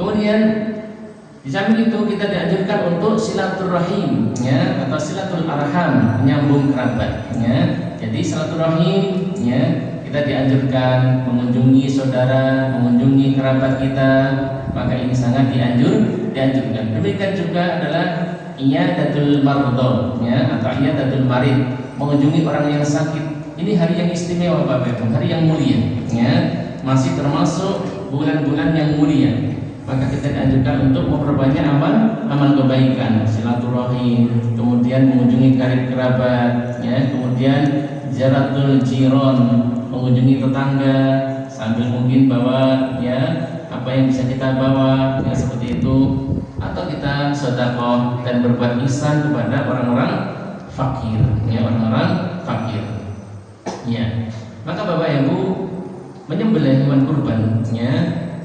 Kemudian di samping itu kita dianjurkan untuk silaturahim, ya, atau silatul arham, menyambung kerabat, ya. Jadi silaturahim, ya, kita dianjurkan mengunjungi saudara, mengunjungi kerabat kita, maka ini sangat dianjurkan. Demikian juga adalah iyadatul mardha, ya, atau iyadatul marid, mengunjungi orang yang sakit. Ini hari yang istimewa Bapak Ibu, hari yang mulia, ya, masih termasuk bulan-bulan yang mulia. Maka kita dianjurkan untuk memperbanyak amal kebaikan, silaturahim, kemudian mengunjungi karib kerabat, ya, kemudian ziaratul jiron, mengunjungi tetangga, sambil mungkin bawa, ya, apa yang bisa kita bawa, ya, seperti itu, atau kita sedekah dan berbuat ihsan kepada orang-orang fakir, ya, orang-orang fakir, ya. Maka Bapak Ibu, menyembelih hewan kurban, ya,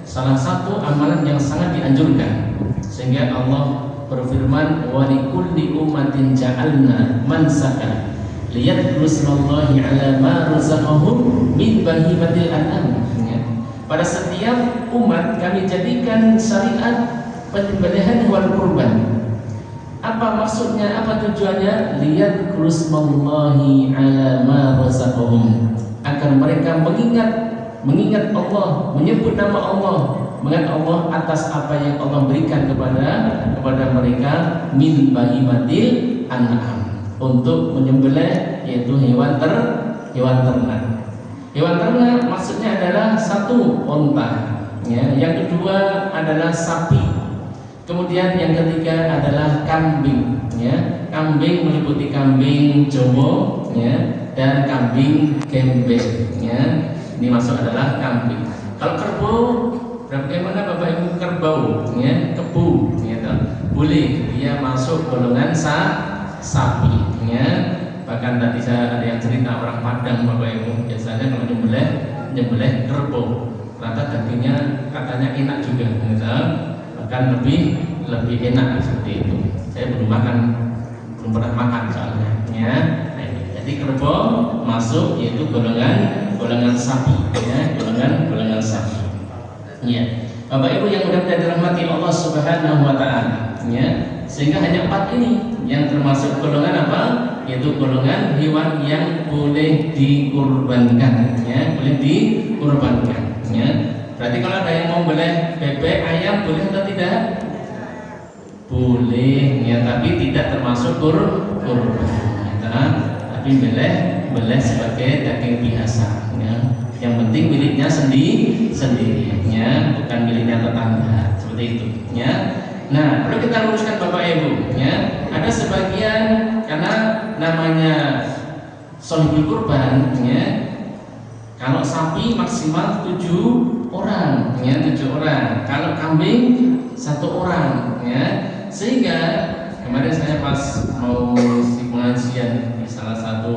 salah satu amalan yang sangat dianjurkan, sehingga Allah berfirman, wa likulli ummatin ja'alna mansaka liyadhkuru ismallahi ala ma razaqahum min bahimatil an'am. Pada setiap umat kami jadikan syariat penyembelihan hewan kurban. Apa maksudnya? Apa tujuannya? Liyadhkuru ismallahi ala ma razaqahum, agar mereka mengingat Allah, menyebut nama Allah, mengingat Allah atas apa yang Allah berikan kepada mereka min bahimatil an'am, untuk menyembelih, yaitu hewan ternak. Hewan ternak maksudnya adalah satu unta, ya, yang kedua adalah sapi, kemudian yang ketiga adalah kambing, ya. Kambing meliputi kambing Jawa, ya, dan kambing gembel, ya. Ini masuk adalah kambing. Kalau kerbau, bagaimana Bapak Ibu kerbau, ya, kebu, ya, boleh, dia masuk golongan sapi, ya. Bahkan tadi ada yang cerita orang Padang Bapak Ibu, biasanya kalau nyembelih kerbau, ternyata dagingnya katanya enak juga, ya. Bahkan lebih enak seperti itu. Saya belum pernah makan soalnya, ya. Nah, jadi kerbau masuk, yaitu golongan sapi, ya, golongan sapi, ya. Bapak Ibu yang mudah-mudahan dirahmati Allah Subhanahu wa taala, ya. Sehingga hanya 4 ini yang termasuk golongan apa? Yaitu golongan hewan yang boleh dikurbankan, ya, boleh dikurbankan, ya. Berarti kalau ada yang mau beli bebek, ayam, boleh atau tidak? Boleh, ya, tapi tidak termasuk kurban, ya, tapi boleh sebagai daging biasa, ya. Yang penting miliknya sendiri, ya, bukan miliknya tetangga, seperti itu, ya. Nah, perlu kita luruskan Bapak Ibu, ya. Ada sebagian karena namanya sholibil kurban, ya. Kalau sapi maksimal 7 orang, ya, 7 orang. Kalau kambing 1 orang, ya. Sehingga kemarin saya pas mau si pengajian di salah satu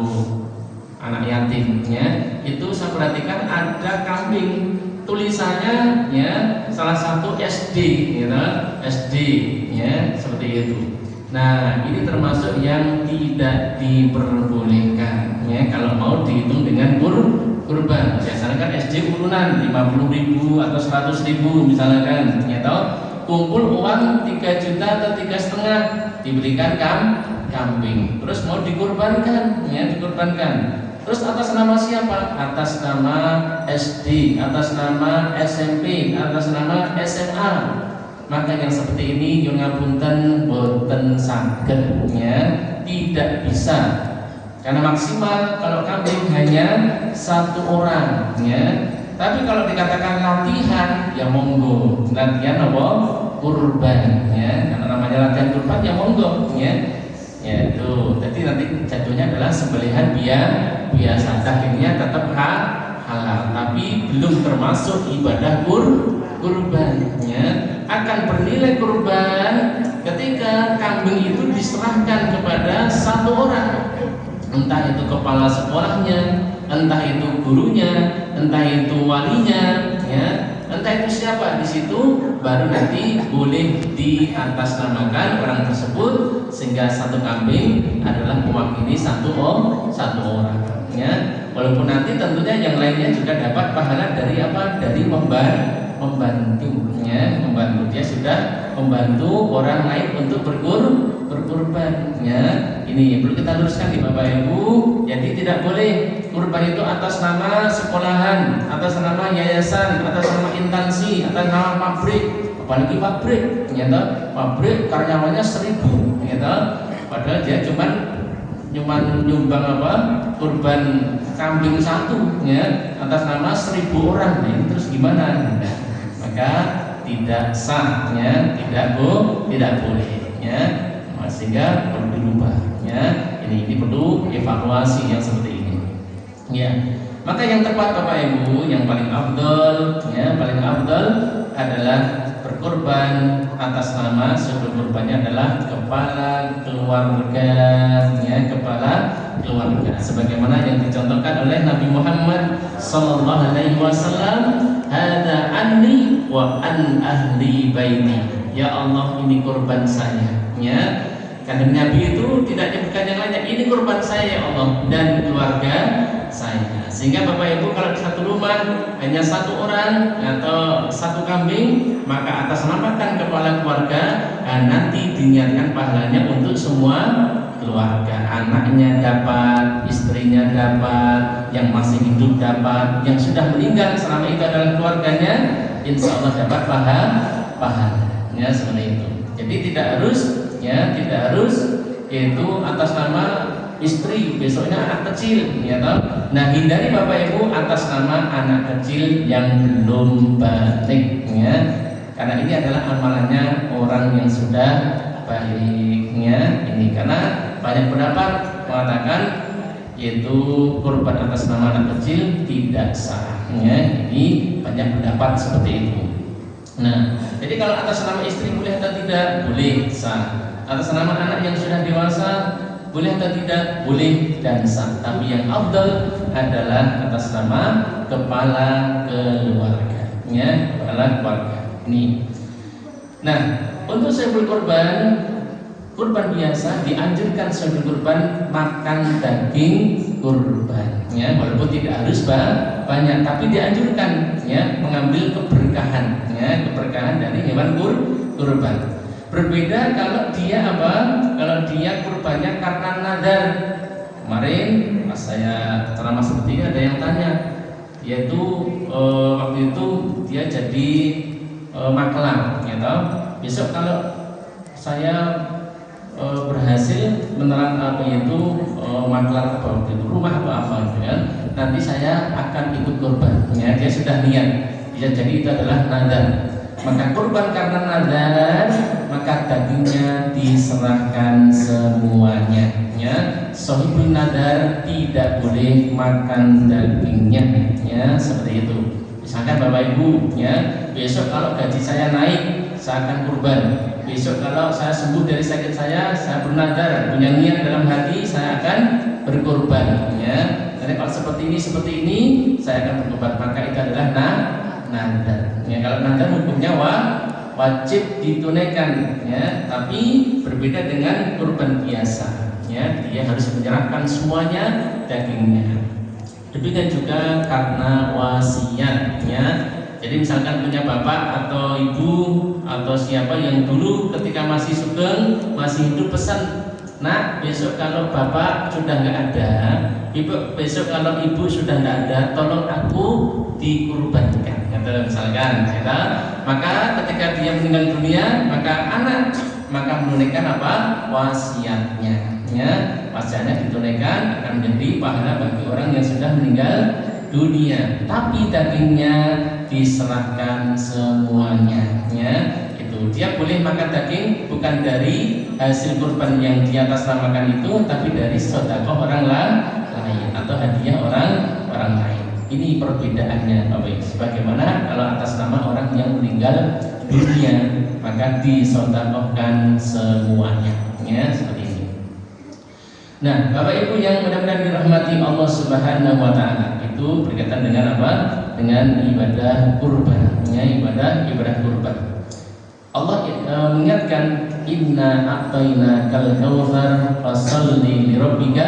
anak yatim, ya, itu saya perhatikan ada kambing, tulisannya, ya, salah satu SD, gitu, SD, ya, seperti itu. Nah, ini termasuk yang tidak diperbolehkan, ya, kalau mau dihitung dengan kurban. Biasanya kan SD urunan 50.000 atau 100.000 misalnya kan, ya, toh, kumpul uang 3 juta atau 3,5 diberikan kambing, terus mau dikurbankan, ya, dikurbankan. Terus atas nama siapa? Atas nama SD, atas nama SMP, atas nama SMA. Maka yang seperti ini yang ngapunten boten saged, ya, tidak bisa. Karena maksimal kalau kambing hanya 1 orang, ya. Tapi kalau dikatakan latihan, ya monggo. Latihan apa? Kurban, ya. Karena namanya latihan kurban, ya monggo, ya. Ya itu. Jadi nanti jatuhnya adalah sembelihan biasa, dagingnya tetap halal, tapi belum termasuk ibadah kurbannya. Akan bernilai kurban ketika kambing itu diserahkan kepada 1 orang, entah itu kepala sekolahnya, entah itu gurunya, entah itu walinya, ya, entah itu siapa. Di situ baru nanti boleh diatasnamakan orang tersebut, sehingga 1 kambing adalah mewakili 1 orang, ya. Walaupun nanti tentunya yang lainnya juga dapat pahala dari apa? Dari membantu, ya, membantu. Di sudah membantu orang lain untuk berkurban. Ya, ini perlu kita luruskan di Bapak Ibu. Jadi tidak boleh kurban itu atas nama sekolahan, atas nama yayasan, atas nama instansi, atas nama pabrik. Apalagi pabrik, ternyata pabrik karyawannya 1000, ternyata padahal dia cuman nyumbang kurban kambing 1, ya, atas nama 1000 orang. Nah, ini terus gimana? Maka tidak sah, ya, tidak boleh, ya, sehingga perlu dirubah, ya. Ini perlu evaluasi yang seperti ini, ya. Maka yang tepat Bapak Ibu, yang paling afdal, ya, paling afdal adalah berkorban atas nama sumber kurbannya adalah kepala keluarga, ya, kepala keluarga, sebagaimana yang dicontohkan oleh Nabi Muhammad sallallahu alaihi wasallam, hada anni wa an ahli baiti, ya Allah ini kurban saya, ya. Karena Nabi itu tidak menyebutkan yang lainnya, ini kurban saya ya Allah dan keluarga saya. Sehingga Bapak Ibu kalau di satu rumah hanya 1 orang atau 1 kambing, maka atas namakan kepala keluarga, nanti diniatkan pahalanya untuk semua keluarga. Anaknya dapat, istrinya dapat, yang masih hidup dapat, yang sudah meninggal selama itu adalah keluarganya, insya Allah dapat pahalanya, seperti itu. Jadi tidak harus, ya, tidak harus itu atas nama istri, besoknya anak kecil, ya toh. Nah, hindari Bapak Ibu atas nama anak kecil yang belum balik, ya. Karena ini adalah amalannya orang yang sudah baliknya ini. Karena banyak pendapat mengatakan yaitu kurban atas nama anak kecil tidak sah, ya. Ini banyak pendapat seperti itu. Nah, jadi kalau atas nama istri boleh atau tidak? Boleh, sah. Atas nama anak yang sudah dewasa boleh atau tidak? Boleh dan sah. Tapi yang afdal adalah atas nama kepala keluarga, ya, kepala keluarga. Ini. Nah, untuk sebelum kurban biasa dianjurkan sebelum kurban makan daging kurban, ya, walaupun tidak harus banyak, tapi dianjurkan, ya, mengambil keberkahan, ya, keberkahan dari hewan kurban. Berbeda kalau dia Kalau dia kurbannya karena nadar. Kemarin pas saya ceramah seperti ini ada yang tanya, yaitu waktu itu dia jadi maklar, gitu. Besok kalau saya berhasil menerang maklar waktu itu rumah atau apa gitu, ya, nanti saya akan ikut kurban, ya. Dia sudah niat, ya, jadi itu adalah nadar. Maka kurban karena nadar, maka dagingnya diserahkan semuanya, ya. Shahibul nadar tidak boleh makan dagingnya, ya, seperti itu. Misalkan Bapak Ibu, ya, besok kalau gaji saya naik, saya akan kurban. Besok kalau saya sembuh dari sakit saya bernadar, punya niat dalam hati, saya akan berkurban, ya. Jadi kalau seperti ini, saya akan berkurban. Maka itu adalah nadar. Ya, kalau nadar hukumnya wajib ditunaikan, ya, tapi berbeda dengan kurban biasa, ya. Dia harus menyerahkan semuanya dagingnya. Demikian juga karena wasiat, ya. Jadi misalkan punya bapak atau ibu atau siapa yang dulu ketika masih sugeng, masih hidup, pesan, nak, besok kalau bapak sudah nggak ada, besok kalau ibu sudah nggak ada, tolong aku dikurbankan, kata misalkan, ya. Maka ketika dia meninggal dunia, maka anak menunaikan wasiatnya, ya. Wasiatnya ditunaikan akan menjadi pahala bagi orang yang sudah meninggal dunia, tapi dagingnya diserahkan semuanya, ya. Itu dia boleh makan daging bukan dari hasil kurban yang di atas namakan itu, tapi dari sedekah orang lain atau hadiah orang lain. Ini perbedaannya, Bapak Ibu. Sebagaimana kalau atas nama orang yang meninggal dunia, maka disedekahkan semuanya, ya, seperti ini. Nah, Bapak Ibu yang mudah-mudahan dirahmati Allah Subhanahu wa taala, itu berkaitan dengan apa? Dengan ibadah kurban, ya, ibadah kurban. Allah mengingatkan, inna a'tainakal kautsar fasholli li rabbika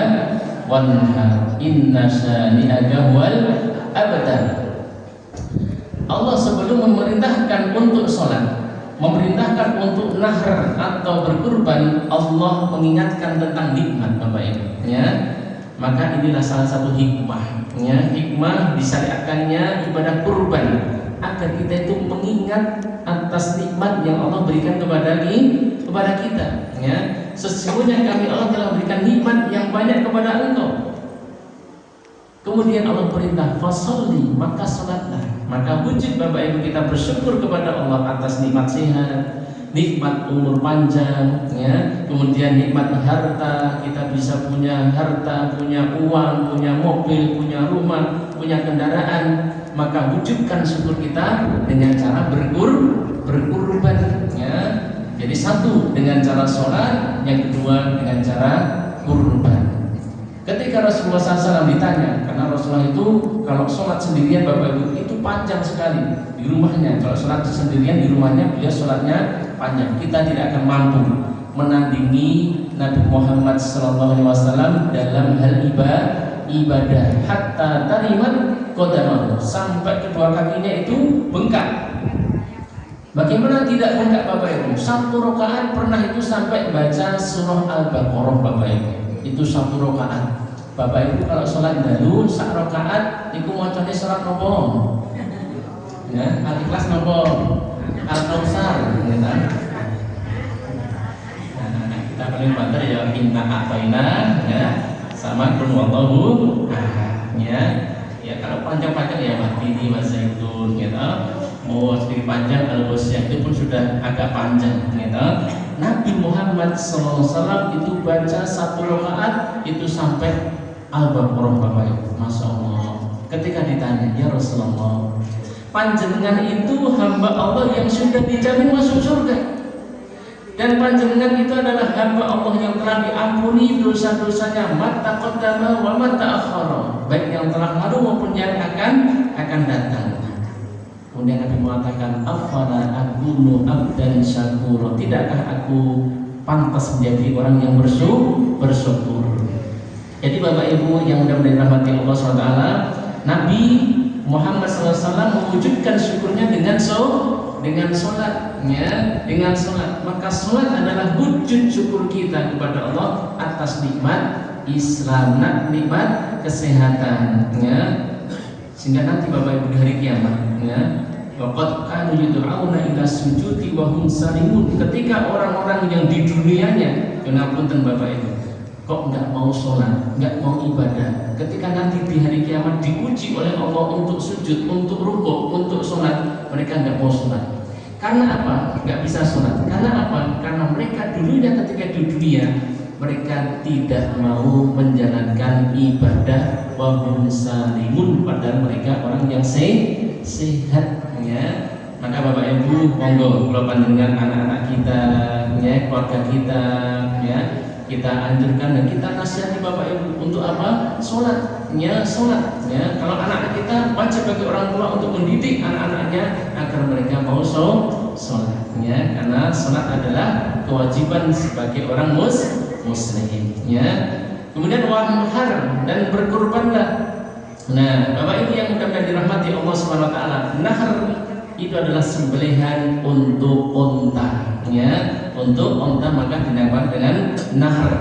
wanhar inna syani'aka huwal abtar. Allah sebelum memerintahkan untuk sholat, memerintahkan untuk nahr atau berkurban, Allah mengingatkan tentang nikmat Bapak Ibu, ya. Maka inilah salah satu hikmah, ya. Hikmah disyariatkannya ibadah kurban agar kita itu mengingat atas nikmat yang Allah berikan kepada kita, ya. Sesungguhnya kami Allah telah berikan nikmat yang banyak kepada engkau. Kemudian Allah perintah fasolli, maka sholatlah. Maka wujud Bapak Ibu kita bersyukur kepada Allah atas nikmat sehat, nikmat umur panjang, ya. Kemudian nikmat harta, kita bisa punya harta, punya uang, punya mobil, punya rumah, punya kendaraan. Maka wujudkan syukur kita dengan cara berkurban, ya. Jadi satu dengan cara sholat, yang kedua dengan cara kurban. Ketika Rasulullah SAW ditanya, karena Rasulullah itu kalau sholat sendirian Bapak Ibu itu panjang sekali di rumahnya. Kalau sholat sendirian di rumahnya beliau sholatnya panjang. Kita tidak akan mampu menandingi Nabi Muhammad SAW dalam hal ibadah. Hatta tarimat qadamahu, sampai kedua kakinya itu bengkak. Bagaimana tidak bengkak Bapak Ibu? Satu rakaat pernah itu sampai baca surah Al-Baqarah Bapak Ibu. Itu satu rakaat. Bapak Ibu kalau sholat dahulu sak rakaat iku macane surat nopo? Ya, Al-Ikhlas nopo? Al-Kautsar, ya kan? Nah, kita paling banter ya inna a'taina, ya, sama qul huwallahu ahad, ya. Ya kalau panjang-panjang ya Wahdini Wazaitun, gitu. Mau sedikit panjang Al-Ghasyiyah itu pun sudah agak panjang, gitu. Nabi Muhammad SAW itu baca satu rakaat itu sampai Al-Baqarah Bapak Ibu. Masya Allah. Ketika ditanya, ya Rasulullah, panjenengan itu hamba Allah yang sudah dijamin masuk surga, dan panjenengan itu adalah hamba Allah yang telah diampuni dosa-dosanya mata qaddama wa mata akhara, baik yang telah lalu maupun yang akan datang. Kemudian Nabi mengatakan, afala akunu abdan syakura, tidakkah aku pantas menjadi orang yang bersyukur. Jadi Bapak Ibu yang mudah-mudahan dirahmati Allah SWT, Nabi Muhammad SAW mewujudkan syukurnya dengan sholat, ya, dengan sholat. Maka sholat adalah wujud syukur kita kepada Allah atas nikmat Islam, nikmat kesehatan, ya. Sehingga nanti Bapak Ibu di hari kiamat, ya, waqad kanu yud'auna ila sujudi wa hum salimun. Ketika orang-orang yang di dunianya, ngapunten Bapak Ibu, kok enggak mau sholat, enggak mau ibadah, ketika nanti di hari kiamat diuji oleh Allah untuk sujud, untuk rukuk, untuk sholat, mereka enggak mau sholat. Karena apa? Enggak bisa sholat. Karena apa? Karena mereka dulunya ketika di dunia mereka tidak mau menjalankan ibadah wahum salimun, padahal mereka orang yang sehat, ya. Maka Bapak Ibu monggo kula panjenengan anak-anak kita, ya, keluarga kita, ya, kita anjurkan dan kita nasihati Bapak Ibu untuk apa? Sholat, ya, sholat, ya. Kalau anak-anak kita wajib bagi orang tua untuk mendidik anak-anaknya agar mereka mau sholat, ya, karena sholat adalah kewajiban sebagai orang muslim, ya. Kemudian wanhar, dan berkurbanlah. Nah, Bapak Ibu yang mudah-mudahan dirahmati Allah SWT, nahr itu adalah sembelihan untuk unta, ya, untuk unta maka dinamakan dengan nahr.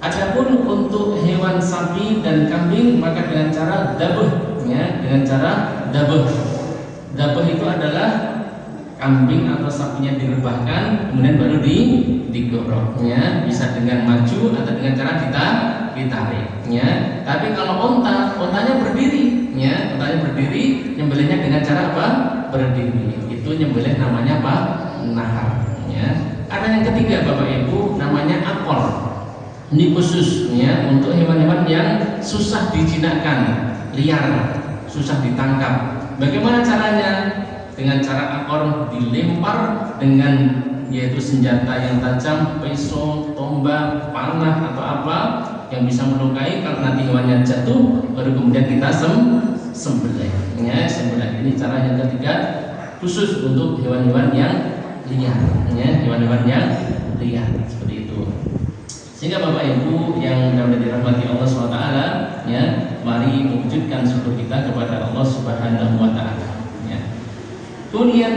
Adapun untuk hewan sapi dan kambing maka dengan cara dabuh, ya, dengan cara dabuh. Dabuh itu adalah kambing atau sapinya direbahkan kemudian baru digorok, ya, bisa dengan maju atau dengan cara ditarik, ya. Tapi kalau ontanya berdiri, ya, ontanya berdiri, nyembelihnya dengan cara apa? Berdiri. Itu nyembelih namanya apa? Nahar, ya. Ada yang ketiga Bapak Ibu namanya akor. Ini khusus, ya, untuk hewan-hewan yang susah dijinakkan, liar, susah ditangkap. Bagaimana caranya? Dengan cara akor dilempar dengan yaitu senjata yang tajam, pisau, tombak, panah atau apa yang bisa melukai. Kalau nanti hewannya jatuh, baru kemudian kita sembelih, ya, sembelih. Ini cara yang ketiga khusus untuk hewan-hewan yang liar, ya, hewan-hewan yang liar seperti itu. Sehingga Bapak Ibu yang mudah dirahmati Allah SWT, ya, mari mewujudkan syukur kita kepada Allah Subhanahu wa Ta'ala. Kemudian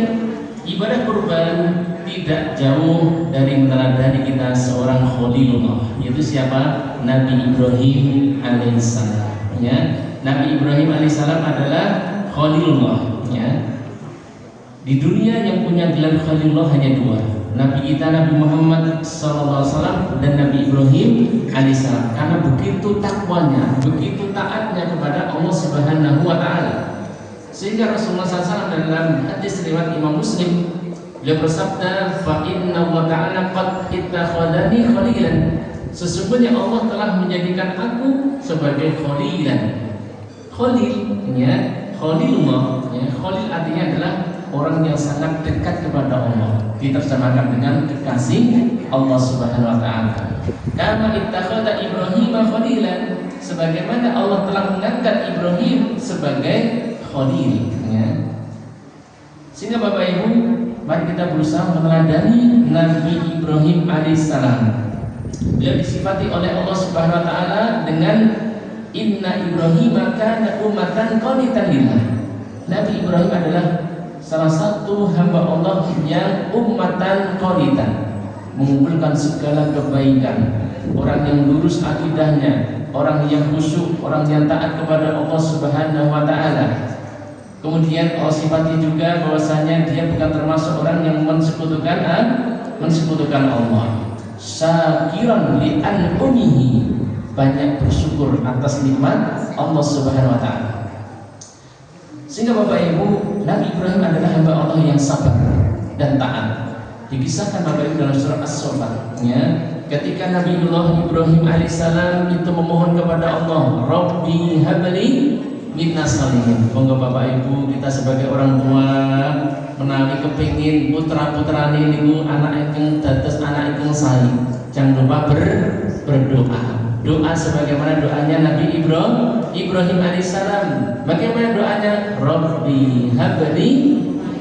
ibadah kurban tidak jauh dari meneladani kita seorang Khalilullah, yaitu siapa? Nabi Ibrahim alaihissalam. Ya, Nabi Ibrahim alaihissalam adalah Khalilullah. Ya, di dunia yang punya gelar Khalilullah hanya dua, Nabi kita Nabi Muhammad SAW dan Nabi Ibrahim alaihissalam, karena begitu takwanya, begitu taatnya kepada Allah Subhanahu wa Ta'ala, sehingga Rasulullah SAW dalam hadis riwayat Imam Muslim beliau bersabda, fa inna wa ta'ala qad ittakhadani khalilan, sesungguhnya Allah telah menjadikan aku sebagai khalilan. Khalil, ya, Khalilullah, ya, Khalil artinya adalah orang yang sangat dekat kepada Allah, diterjemahkan dengan kekasih Allah Subhanahu wa Ta'ala. Kama ittakhadha Ibrahim khalilan, sebagaimana Allah telah mengangkat Ibrahim sebagai khalil, ya. Sehingga Bapak Ibu, mari kita berusaha meneladani Nabi Ibrahim alaihissalam. Beliau disifati oleh Allah Subhanahu wa Ta'ala dengan inna Ibrahim kana ummatan qanitan lillah. Nabi Ibrahim adalah salah satu hamba Allah yang ummatan qanitan, mengumpulkan segala kebaikan, orang yang lurus akidahnya, orang yang khusyuk, orang yang taat kepada Allah Subhanahu wa Ta'ala. Kemudian Allah sifati juga bahwasanya dia bukan termasuk orang yang mensekutukan Allah. Syakiran li an'umihi, banyak bersyukur atas nikmat Allah Subhanahu wa Ta'ala. Sehingga Bapak Ibu, Nabi Ibrahim adalah hamba Allah yang sabar dan taat. Dikisahkan Bapak Ibu dalam surah As-Saffat, ya, ketika Nabiullah Ibrahim alaihissalam itu memohon kepada Allah, Rabbi habli minas salihin. Monggo Bapak Ibu, kita sebagai orang tua menawi kepingin putra-putrane niku anak ingkang dados anak ingkang saleh, jangan lupa berdoa. Doa sebagaimana doanya Nabi Ibrahim alaihissalam. Bagaimana doanya? Rabbi habli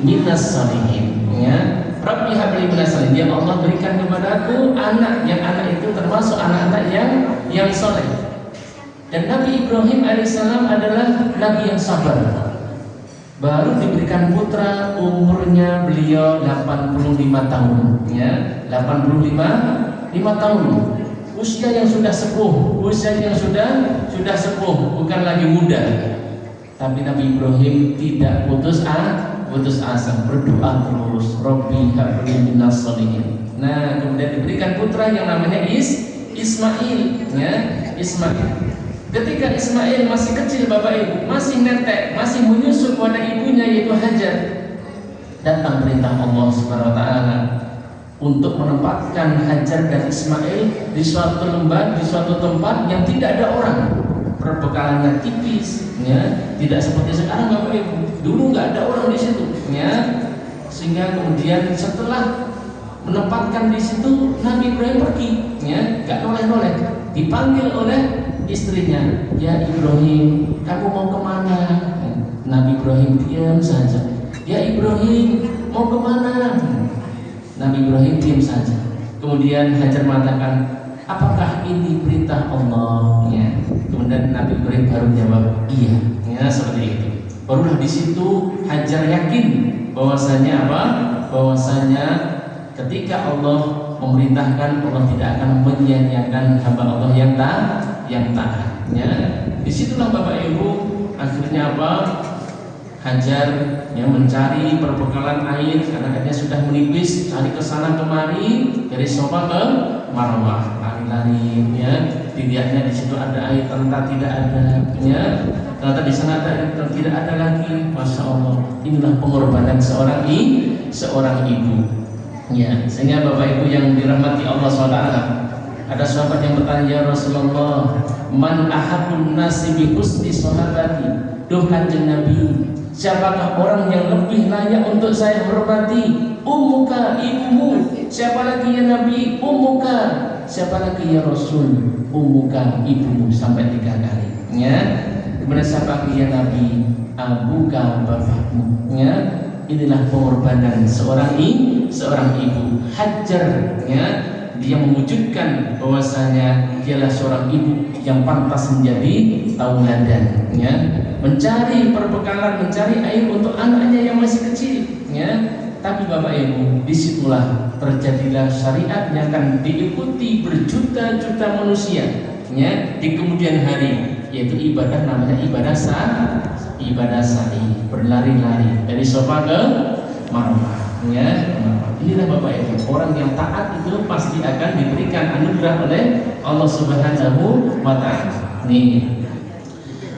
minas salihin, ya. Rabbi habli minas salihin, ya Allah berikan kepadaku anak, yang anak itu termasuk anak-anak yang soleh. Dan Nabi Ibrahim alaihissalam adalah Nabi yang sabar. Baru diberikan putra, umurnya beliau 85 tahun, ya, 85 tahun. Usia yang sudah sepuh, sudah sepuh, bukan lagi muda. Tapi Nabi Ibrahim tidak putus asa, berdoa terus, Rabbi habli minas sholihin. Nah, kemudian diberikan putra yang namanya Ismail, ya, Ismail. Ketika Ismail masih kecil Bapak Ibu, masih netek, masih menyusu kepada ibunya yaitu Hajar, datang perintah Allah Subhanahu wa Ta'ala untuk menempatkan Hajar dan Ismail di suatu lembah, di suatu tempat yang tidak ada orang, perbekalannya tipis, ya, tidak seperti sekarang Bapak Ibu. Dulu nggak ada orang di situ, ya, sehingga kemudian setelah menempatkan di situ Nabi Ibrahim pergi, ya, nggak noleh-noleh, dipanggil oleh istrinya, ya Ibrahim, kamu mau kemana? Nabi Ibrahim diam saja. Ya Ibrahim, mau kemana? Nabi Ibrahim diam saja. Kemudian Hajar mengatakan, apakah ini perintah Allah? Ya. Kemudian Nabi Ibrahim baru jawab, iya. Ya, seperti itu. Barulah di situ Hajar yakin bahwasanya apa? Bahwasanya ketika Allah memerintahkan, Allah tidak akan menyia-nyiakan hamba Allah yang taat. Ya, disitulah Bapak Ibu akhirnya apa? Hajar yang mencari perbekalan air karena katanya sudah menipis, cari ke sana kemari dari Safa ke Marwah, lari-lari, ya. Dilihatnya di situ ada air, ternyata tidak ada, ya. Ternyata di sana ada air, tidak ada lagi. Masya Allah, inilah pengorbanan seorang ibu. Ya, sehingga Bapak Ibu yang dirahmati Allah SWT, ada sahabat yang bertanya, ya Rasulullah, man ahabun nasi bi husni sahabati, duh Kanjeng Nabi, siapakah orang yang lebih layak untuk saya hormati? Ummuka, ibumu. Siapa lagi ya Nabi? Ummuka. Siapa lagi ya Rasul? Ummuka, ibumu, sampai 3 kali, ya. Kemudian siapa lagi ya Nabi? Abuka, bapakmu, ya. Inilah pengorbanan seorang ibu. Hajar, ya, dia mewujudkan bahwasanya dialah seorang ibu yang pantas menjadi tauladan, ya, mencari perbekalan, mencari air untuk anaknya yang masih kecil, ya. Tapi Bapak Ibu, disitulah terjadilah syariat yang akan diikuti berjuta-juta manusia ya, di kemudian hari, yaitu ibadah namanya ibadah sa'i, berlari-lari dari Safa ke Marwah ya. Inilah Bapak Ibu, orang yang taat itu pasti akan diberikan anugerah oleh Allah Subhanahu wa taala. Nih.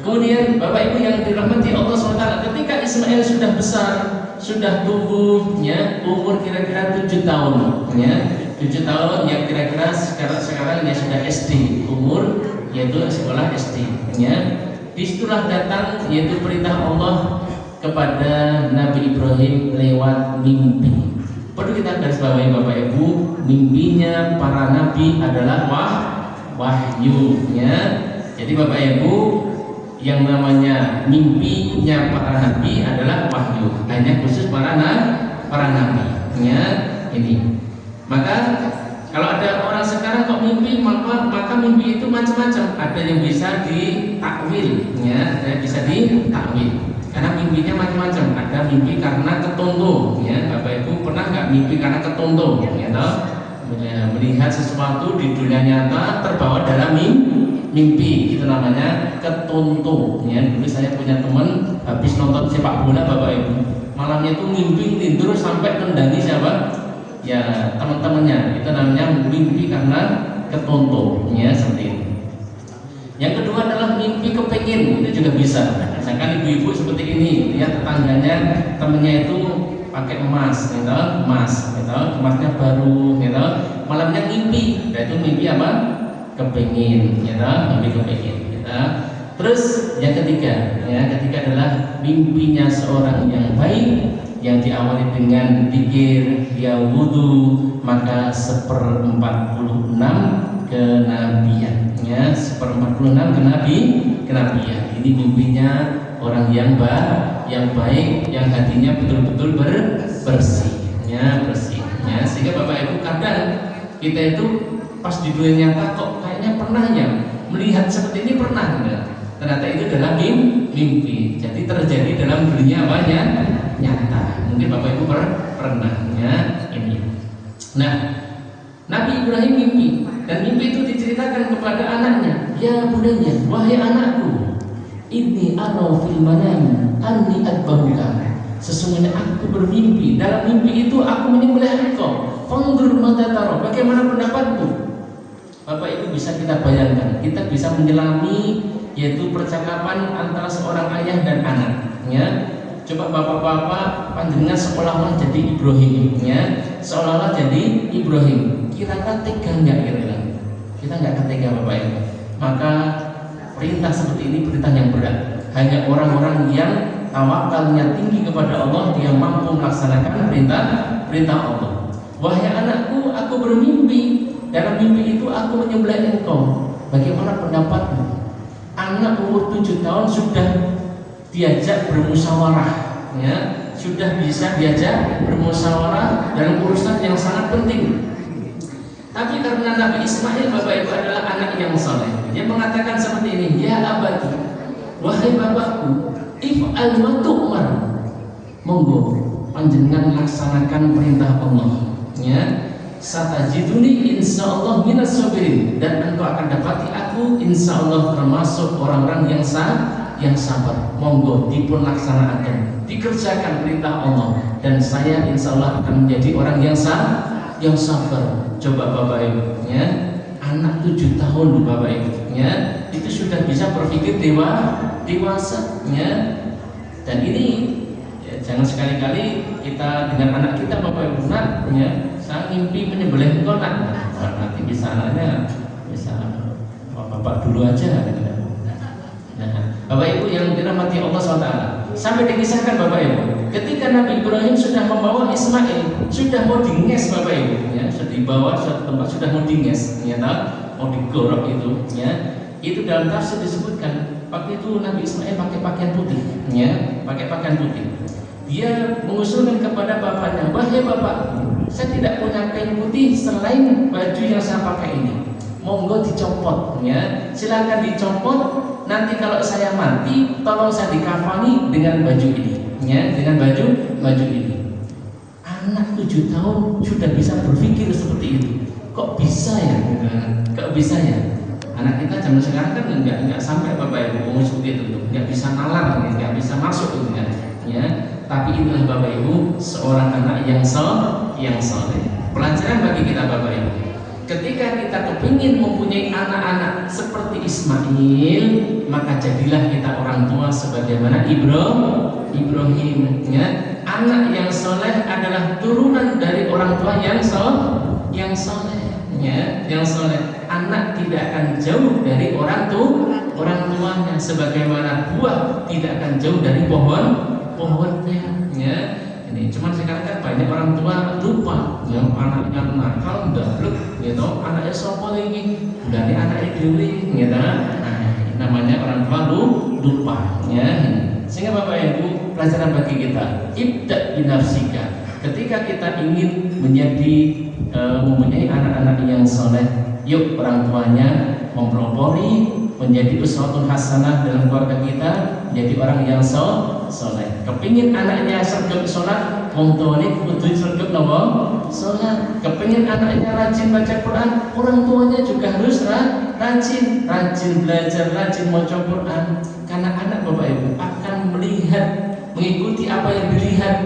Kemudian Bapak Ibu yang dirahmati Allah SWT, ketika Ismail sudah besar, sudah tumbuh ya, umur kira-kira 7 tahun ya, 7 tahun yang kira-kira sekarang ya sudah SD umur, yaitu sekolah SD ya. Disitulah datang yaitu perintah Allah kepada Nabi Ibrahim lewat mimpi. Perlu kita garis bawahi Bapak Ibu, mimpinya para nabi adalah wahyu ya. Jadi Bapak Ibu, yang namanya mimpinya para nabi adalah wahyu, hanya khusus para nabi ya. Ini maka kalau ada orang sekarang kok mimpi, maka mimpi itu macam-macam. Ada yang bisa ditakwil ya, ada yang bisa ditakwil karena mimpinya macam-macam. Ada mimpi karena ketonto ya. Bapak Ibu pernah nggak mimpi karena ketonto ya, melihat sesuatu di dunia nyata terbawa dalam mimpi, itu namanya ketonto ya. Dulu saya punya teman habis nonton sepak bola Bapak Ibu, malamnya itu mimpi tidur sampai nendangi siapa ya, teman-temannya. Itu namanya mimpi karena ketonto ya, seperti itu. Yang kedua adalah mimpi kepengin, itu juga bisa. Misalkan ibu-ibu seperti ini, lihat tetangganya temennya itu pakai emas, gitu, emasnya baru, gitu. Malamnya mimpi, dan itu mimpi apa? Kepengin, mimpi kepengin. Terus yang ketiga adalah mimpinya seorang yang baik, yang diawali dengan zikir, dia wudhu, maka 1/46 kenabian ya, 1/46 kenabian. Ini mimpinya orang yang baik, yang hatinya betul-betul bersih ya, sehingga Bapak Ibu kadang kita itu pas di dunia nyata kok kayaknya pernah ya melihat seperti ini, pernah enggak? Ternyata itu adalah mimpi. Jadi terjadi dalam dunia banyak nyata. Mungkin Bapak Ibu pernah ya ini. Nah, Nabi Ibrahim mimpi, dan mimpi itu diceritakan kepada anaknya. Ya bunayya, wahai anakku, inni ara fil manam anni adbahuka. Sesungguhnya aku bermimpi, dalam mimpi itu aku menyembelih engkau. Fanzur madza tara, bagaimana pendapatmu? Bapak Ibu bisa kita bayangkan, kita bisa menyelami yaitu percakapan antara seorang ayah dan anak ya. Coba bapak-bapak panjenengan seolah-olah jadi Ibrahim ya, seolah-olah jadi Ibrahim, kira-kira tega nggak kira-kira? Kita nggak ketega Bapak Ibu. Maka perintah seperti ini perintah yang berat. Hanya orang-orang yang tawakalnya tinggi kepada Allah, dia mampu melaksanakan perintah Allah. Wahai anakku, aku bermimpi, dalam mimpi itu aku menyembelih engkau. Bagaimana pendapatmu? Anak umur 7 tahun sudah diajak bermusyawarah ya, sudah bisa diajak bermusyawarah dalam urusan yang sangat penting. Tapi karena Nabi Ismail Bapak Ibu adalah anak yang saleh, dia mengatakan seperti ini, ya abadi, wahai bapakku, if'al ma tu'mar, monggo panjenengan laksanakan perintah Allah ya. Satajiduni insyaallah minas sabirin, dan engkau akan dapati aku insyaallah termasuk orang-orang yang sabar. Monggo dipun laksanakan, dikerjakan perintah Allah, dan saya insyaallah akan menjadi orang yang sabar. Coba Bapak Ibu ya, anak 7 tahun Bapak Ibu ya, itu sudah bisa berpikir dewasa ya. Dan ini ya, jangan sekali-kali kita dengan anak kita Bapak Ibu, nak ya, saya mimpi menyembelih engkau nak. Nanti bisa anaknya bisa bapak dulu aja. Nah, Bapak Ibu yang dirahmati Allah SWT, sampai dikisahkan Bapak Ibu, ketika Nabi Ibrahim sudah membawa Ismail, sudah mau dinges Bapak Ibu ya, sudah dibawa suatu tempat, sudah mau dinges ya, mau digorok itu ya. Itu dalam tafsir disebutkan waktu itu Nabi Ismail pakai pakaian putih ya, pakai pakaian putih. Dia mengusulkan kepada bapaknya, wahai bapak, saya tidak punya kain putih selain baju yang saya pakai ini, monggo dicopot ya, silakan dicopot. Nanti kalau saya mati, tolong saya dikafani dengan baju ini ya, dengan baju ini. anak 7 tahun sudah bisa berpikir seperti itu. Kok bisa ya? Kok bisa ya? Anak kita zaman sekarang kan nggak sampai Bapak Ibu umur seperti itu, nggak bisa nalar, nggak bisa masuk gitu kan. Ya, tapi inilah Bapak Ibu seorang anak yang soleh. Pelajaran bagi kita Bapak Ibu. Ketika kita kepingin mempunyai anak-anak seperti Ismail, maka jadilah kita orang tua sebagaimana Ibrahim. Ya, anak yang soleh adalah turunan dari orang tua yang soleh. Ya, yang soleh. Anak tidak akan jauh dari orang tuanya, sebagaimana buah tidak akan jauh dari pohonnya. Ya, ini cuman sekarang kan banyak orang tua lupa, ya, anaknya nakal, ndablek, gitu, anaknya sopo lagi, dari anaknya dewi, gitu. Nah, namanya orang tua lupa, ya. Sehingga Bapak Ibu pelajaran bagi kita, ibda binafsika. Ketika kita ingin mempunyai anak-anak yang soleh, yuk orang tuanya mempelopori menjadi uswatun hasanah dalam keluarga kita, menjadi orang yang soleh. Kepingin anaknya sergap sholat, wong tuane kudu sergap napa? Sholat. Kepingin anaknya rajin baca Quran, orang tuanya juga harus rajin belajar, rajin baca Quran. Karena anak Bapak Ibu akan mengikuti apa yang dilihat.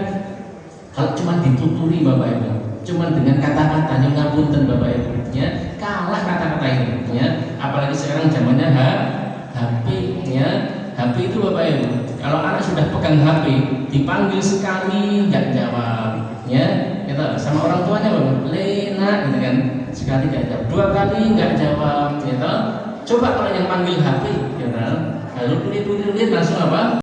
Kalau cuma dituturi Bapak Ibu, cuma dengan kata-kata yang ngapunten Bapak Ibu, ya, kalah kata-kata itu, ya. Apalagi sekarang zamannya HP, ya. HP itu Bapak Ibu, kalau anak sudah pegang HP, dipanggil sekali nggak jawab, ya, gitu. Sama orang tuanya Bapak, Lena, gitu kan, sekali nggak jawab, 2 kali nggak jawab, gitu. Coba kalau yang panggil HP, gitu, lalu tulis langsung apa?